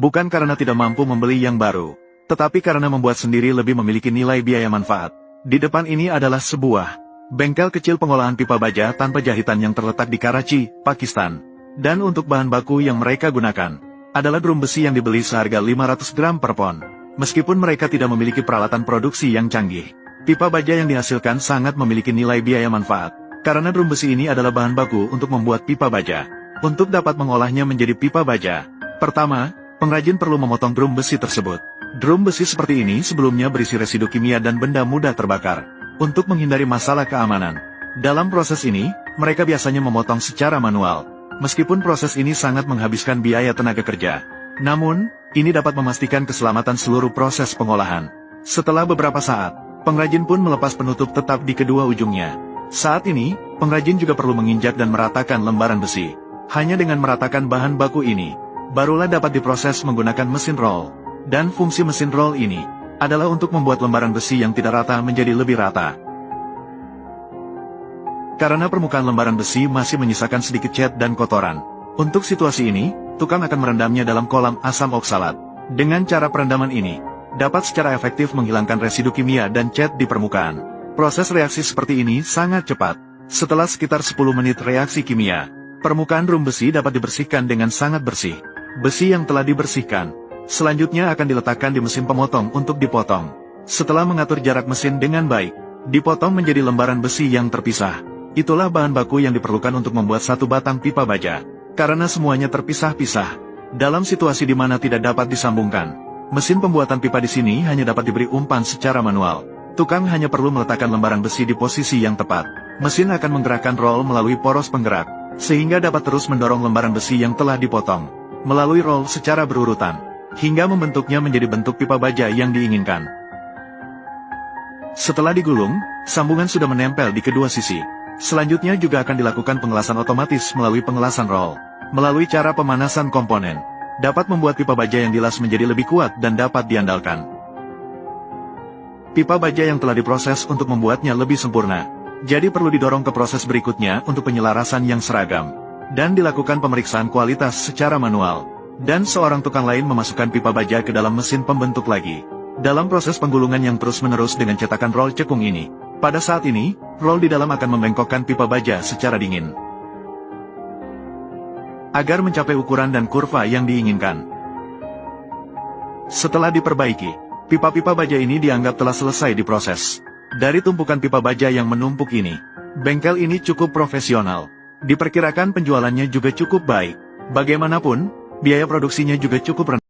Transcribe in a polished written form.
Bukan karena tidak mampu membeli yang baru, tetapi karena membuat sendiri lebih memiliki nilai biaya manfaat. Di depan ini adalah sebuah bengkel kecil pengolahan pipa baja tanpa jahitan yang terletak di Karachi, Pakistan. Dan untuk bahan baku yang mereka gunakan adalah drum besi yang dibeli seharga 500 gram per pon. Meskipun mereka tidak memiliki peralatan produksi yang canggih, pipa baja yang dihasilkan sangat memiliki nilai biaya manfaat. Karena drum besi ini adalah bahan baku untuk membuat pipa baja. Untuk dapat mengolahnya menjadi pipa baja, pertama, pengrajin perlu memotong drum besi tersebut. Drum besi seperti ini sebelumnya berisi residu kimia dan benda mudah terbakar. Untuk menghindari masalah keamanan, dalam proses ini, mereka biasanya memotong secara manual. Meskipun proses ini sangat menghabiskan biaya tenaga kerja, namun, ini dapat memastikan keselamatan seluruh proses pengolahan. Setelah beberapa saat, pengrajin pun melepas penutup tetap di kedua ujungnya. Saat ini, pengrajin juga perlu menginjak dan meratakan lembaran besi. Hanya dengan meratakan bahan baku ini, barulah dapat diproses menggunakan mesin roll. Dan fungsi mesin roll ini adalah untuk membuat lembaran besi yang tidak rata menjadi lebih rata. Karena permukaan lembaran besi masih menyisakan sedikit cat dan kotoran. Untuk situasi ini, tukang akan merendamnya dalam kolam asam oksalat. Dengan cara perendaman ini, dapat secara efektif menghilangkan residu kimia dan cat di permukaan. Proses reaksi seperti ini sangat cepat. Setelah sekitar 10 menit reaksi kimia, permukaan drum besi dapat dibersihkan dengan sangat bersih. Besi yang telah dibersihkan selanjutnya akan diletakkan di mesin pemotong untuk dipotong. Setelah mengatur jarak mesin dengan baik, dipotong menjadi lembaran besi yang terpisah. Itulah bahan baku yang diperlukan untuk membuat satu batang pipa baja. Karena semuanya terpisah-pisah, dalam situasi di mana tidak dapat disambungkan, mesin pembuatan pipa di sini hanya dapat diberi umpan secara manual. Tukang hanya perlu meletakkan lembaran besi di posisi yang tepat. Mesin akan menggerakkan roll melalui poros penggerak, sehingga dapat terus mendorong lembaran besi yang telah dipotong melalui roll secara berurutan, hingga membentuknya menjadi bentuk pipa baja yang diinginkan. Setelah digulung, sambungan sudah menempel di kedua sisi. Selanjutnya juga akan dilakukan pengelasan otomatis melalui pengelasan roll. Melalui cara pemanasan komponen, dapat membuat pipa baja yang dilas menjadi lebih kuat dan dapat diandalkan. Pipa baja yang telah diproses untuk membuatnya lebih sempurna, jadi perlu didorong ke proses berikutnya untuk penyelarasan yang seragam. Dan dilakukan pemeriksaan kualitas secara manual. Dan seorang tukang lain memasukkan pipa baja ke dalam mesin pembentuk lagi. Dalam proses penggulungan yang terus-menerus dengan cetakan roll cekung ini, pada saat ini, roll di dalam akan membengkokkan pipa baja secara dingin, agar mencapai ukuran dan kurva yang diinginkan. Setelah diperbaiki, pipa-pipa baja ini dianggap telah selesai diproses. Dari tumpukan pipa baja yang menumpuk ini, bengkel ini cukup profesional. Diperkirakan penjualannya juga cukup baik. Bagaimanapun, biaya produksinya juga cukup rendah.